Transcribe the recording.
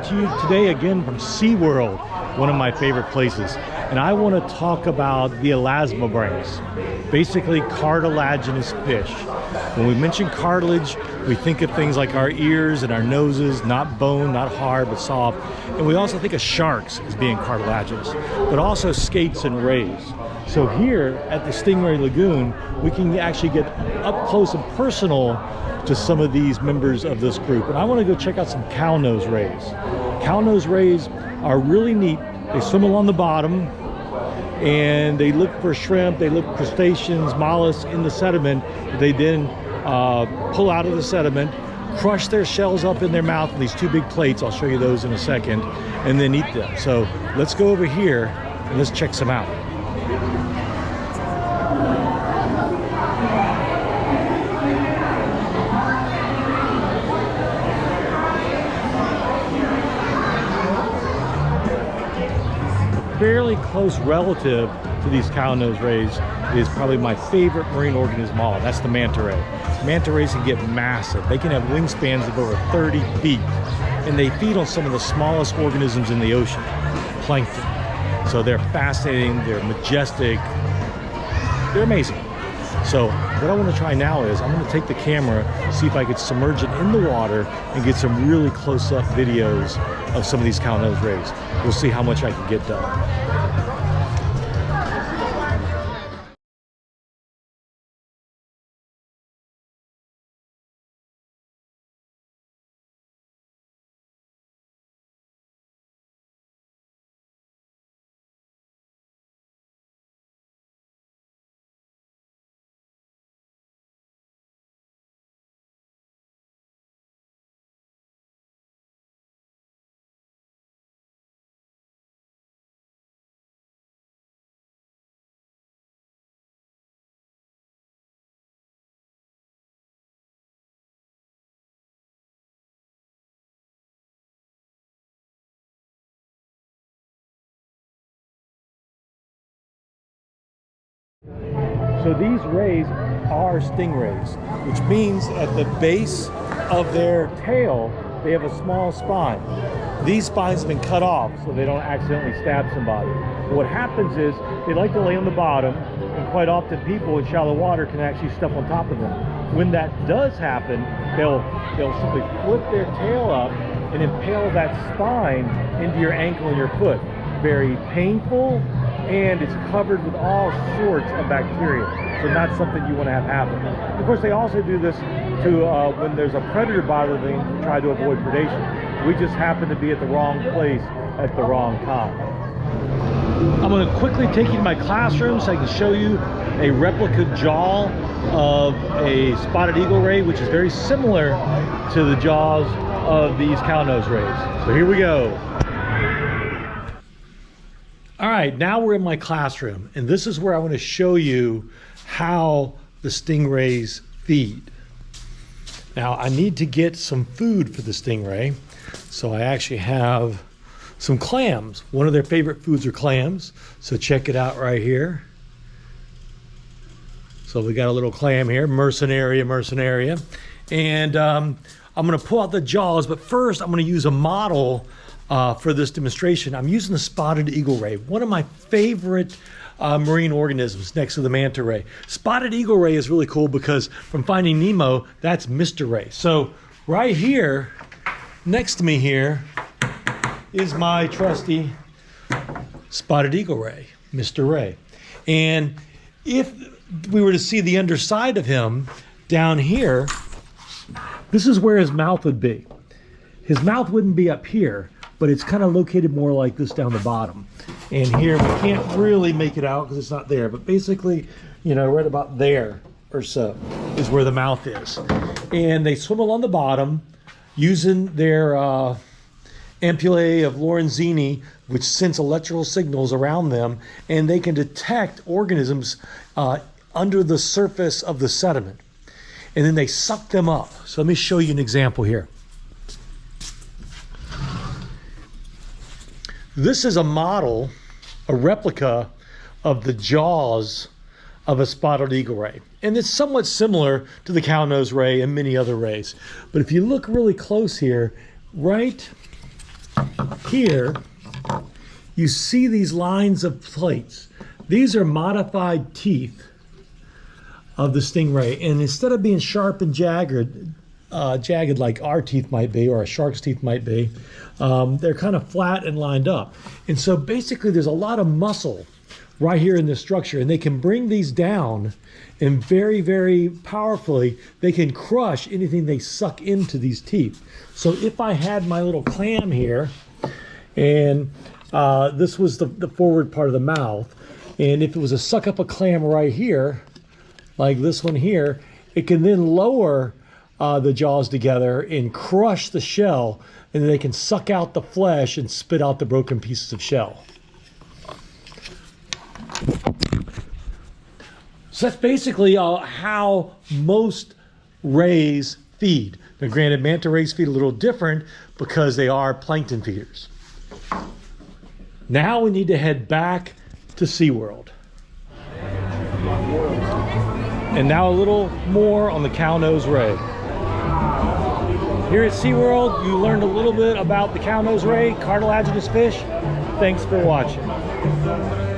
to you today again from SeaWorld, one of my favorite places. And I want to talk about the elasmobranchs, basically cartilaginous fish. When we mention cartilage, we think of things like our ears and our noses, not bone, not hard, but soft. And we also think of sharks as being cartilaginous, but also skates and rays. So here at the Stingray Lagoon, we can actually get up close and personal to some of these members of this group. And I want to go check out some cow nose rays. Cow nose rays are really neat. They swim along the bottom and they look for shrimp, they look for crustaceans, mollusks in the sediment. They then pull out of the sediment, crush their shells up in their mouth in these two big plates. I'll show you those in a second, and then eat them. So let's go over here and let's check some out. Fairly close relative to these cow nose rays is probably my favorite marine organism of all. That's the manta ray. Manta rays can get massive. They can have wingspans of over 30 feet, and they feed on some of the smallest organisms in the ocean, plankton. So they're fascinating, they're majestic, they're amazing. So what I want to try now is I'm going to take the camera, see if I could submerge it in the water and get some really close-up videos of some of these cow nose rays. We'll see how much I can get done. So these rays are stingrays, which means at the base of their tail, they have a small spine. These spines have been cut off so they don't accidentally stab somebody. But what happens is they like to lay on the bottom, and quite often people in shallow water can actually step on top of them. When that does happen, they'll simply flip their tail up and impale that spine into your ankle and your foot. Very painful, and it's covered with all sorts of bacteria. So not something you want to have happen. Of course, they also do this to when there's a predator bothering them to try to avoid predation. We just happen to be at the wrong place at the wrong time. I'm going to quickly take you to my classroom so I can show you a replica jaw of a spotted eagle ray, which is very similar to the jaws of these cow nose rays. So here we go. All right, now we're in my classroom, and this is where I want to show you how the stingrays feed. Now, I need to get some food for the stingray, so I actually have some clams. One of their favorite foods are clams, so check it out right here. So we got a little clam here, mercenaria, and I'm going to pull out the jaws, but first I'm going to use a model for this demonstration. I'm using the spotted eagle ray, one of my favorite marine organisms next to the manta ray. Spotted eagle ray is really cool because from Finding Nemo, that's Mr. Ray. So right here, next to me here, is my trusty spotted eagle ray, Mr. Ray. And if we were to see the underside of him down here, this is where his mouth would be. His mouth wouldn't be up here, but it's kind of located more like this down the bottom. And here we can't really make it out because it's not there, but basically, you know, right about there or so is where the mouth is. And they swim along the bottom using their ampullae of Lorenzini, which sense electrical signals around them, and they can detect organisms under the surface of the sediment. And then they suck them up. So let me show you an example here. This is a model, a replica of the jaws of a spotted eagle ray. And it's somewhat similar to the cow nose ray and many other rays. But if you look really close here, right here, you see these lines of plates. These are modified teeth of the stingray, and instead of being sharp and jagged like our teeth might be, or a shark's teeth might be, they're kind of flat and lined up. And so basically there's a lot of muscle right here in this structure, and they can bring these down, and very, very powerfully, they can crush anything they suck into these teeth. So if I had my little clam here, and this was the forward part of the mouth, and if it was a suck up a clam right here, like this one here, it can then lower the jaws together and crush the shell, and then they can suck out the flesh and spit out the broken pieces of shell. So that's basically how most rays feed. Now granted, manta rays feed a little different because they are plankton feeders. Now we need to head back to SeaWorld. And now a little more on the cow-nose ray. Here at SeaWorld, you learned a little bit about the cow-nose ray, cartilaginous fish. Thanks for watching.